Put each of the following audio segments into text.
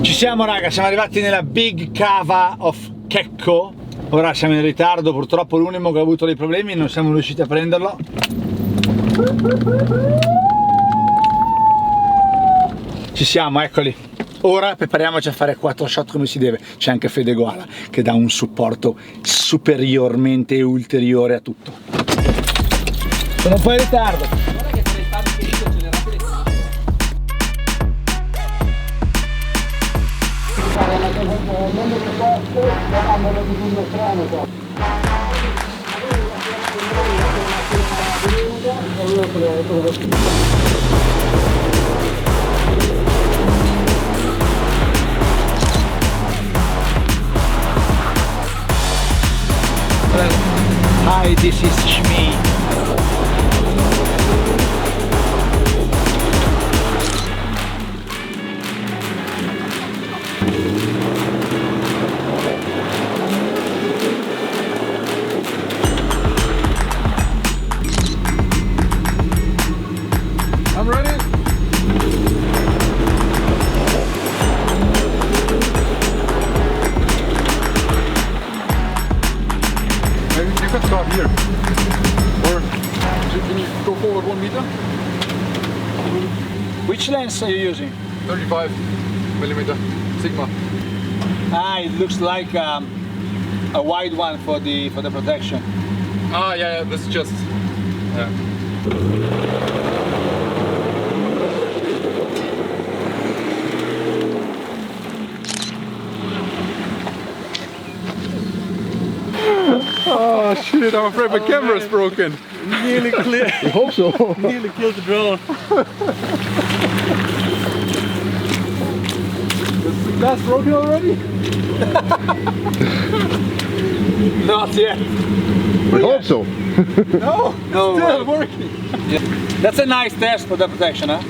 Ci siamo raga, siamo arrivati nella Big Cava of Checco. Ora siamo in ritardo, purtroppo l'unico che ha avuto dei problemi, non siamo riusciti a prenderlo. Ci siamo, eccoli. Ora prepariamoci a fare 4 shot come si deve. C'è anche Fede Goala che dà un supporto superiormente e ulteriore a tutto. Sono un po' in ritardo. Guarda che tra i fatti che dico accelerate le Hi, this is Shmi. I'm ready. Maybe you can start here. Or can you go forward 1 meter? Which lens are you using? 35mm Sigma. Ah, it looks like a wide one for the protection. Ah, yeah, this is just. Yeah. Oh shit, I'm afraid my camera is broken. Nearly clear. I hope so. Nearly killed the drone. Is the glass broken already? Not yet. I hope so. No, No still way. working. Yeah. That's a nice test for the protection, huh?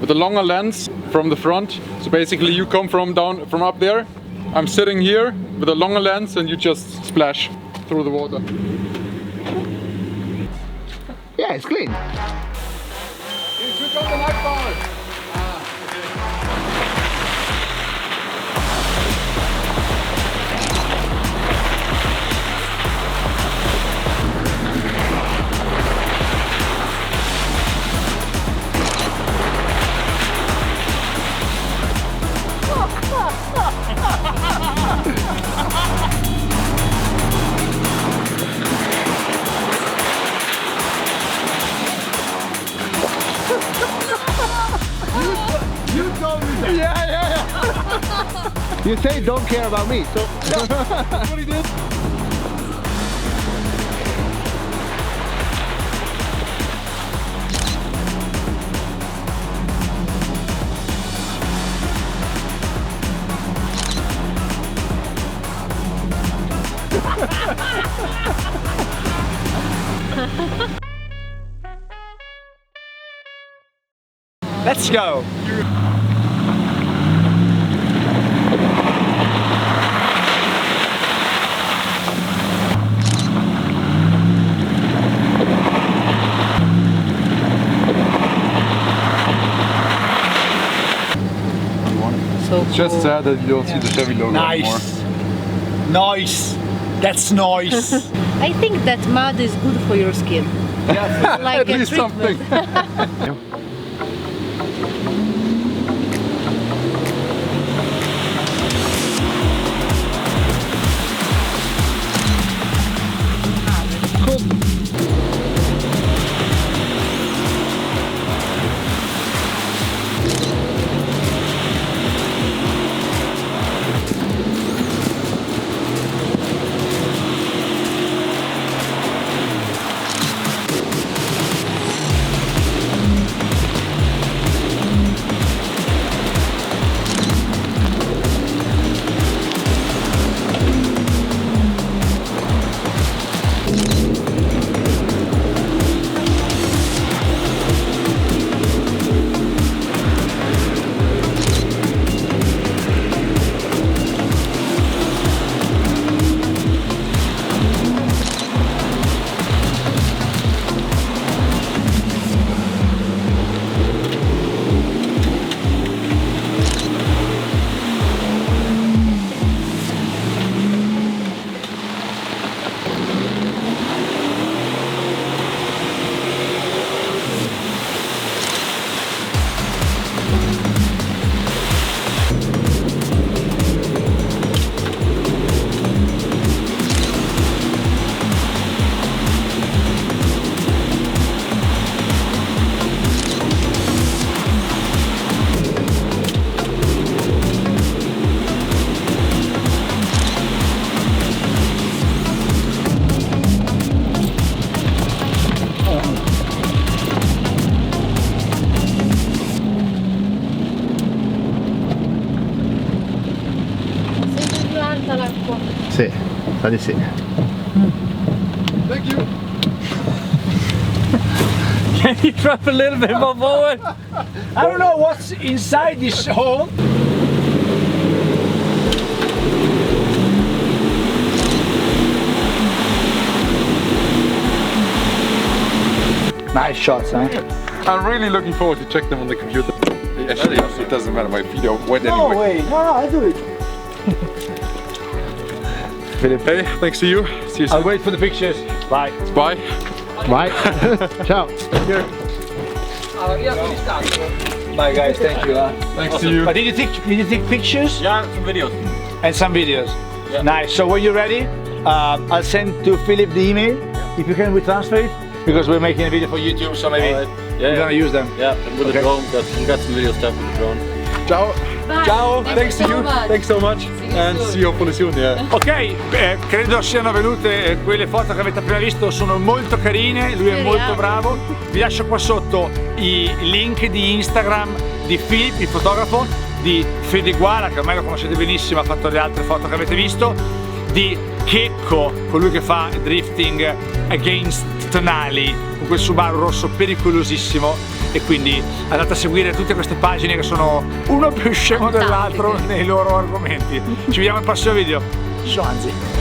With a longer lens from the front, so basically you come from up there. I'm sitting here with a longer lens and you just splash through the water. Yeah, it's clean. You took out the light bar. You say don't care about me, so That's what he did. Let's go. So Just sad that you don't see the Chevy logo anymore. Nice. Nice. That's nice. I think that mud is good for your skin. Like At least something. sa di sì. Thank you. Can you drop a little bit more forward? I don't know what's inside this hole. Nice shots, huh? I'm really looking forward to check them on the computer. Actually, it doesn't matter, my feet are wet anyway. No way, no, I do it. Philip, Hey, thanks to you. See you I'll soon. wait for the pictures. Bye. Bye. Vai. Ciao. Bye guys, thank you. Thanks to you. But did you take pictures? Yeah, some videos. And some videos. Yeah. Nice. So when you're ready, I'll send to Philip the email. If you can, we transfer it because we're making a video for YouTube, so maybe Alright. Yeah, we're gonna use them. Yeah, and with Okay. the drone, we got some video stuff with the drone. Ciao. Bye. Ciao. Thanks to so you. much. Thanks so much. See you And soon. see you hopefully soon. Yeah. Ok, credo siano venute quelle foto che avete appena visto, sono molto carine, lui è molto bravo. Vi lascio qua sotto i link di Instagram di Philip, il fotografo, di Fede Guala, che ormai lo conoscete benissimo, ha fatto le altre foto che avete visto, di Checco, colui che fa drifting against tonali con quel Subaru rosso pericolosissimo, e quindi andate a seguire tutte queste pagine che sono uno più scemo dell'altro nei loro argomenti. Ci vediamo al prossimo video. Ciao Anzi.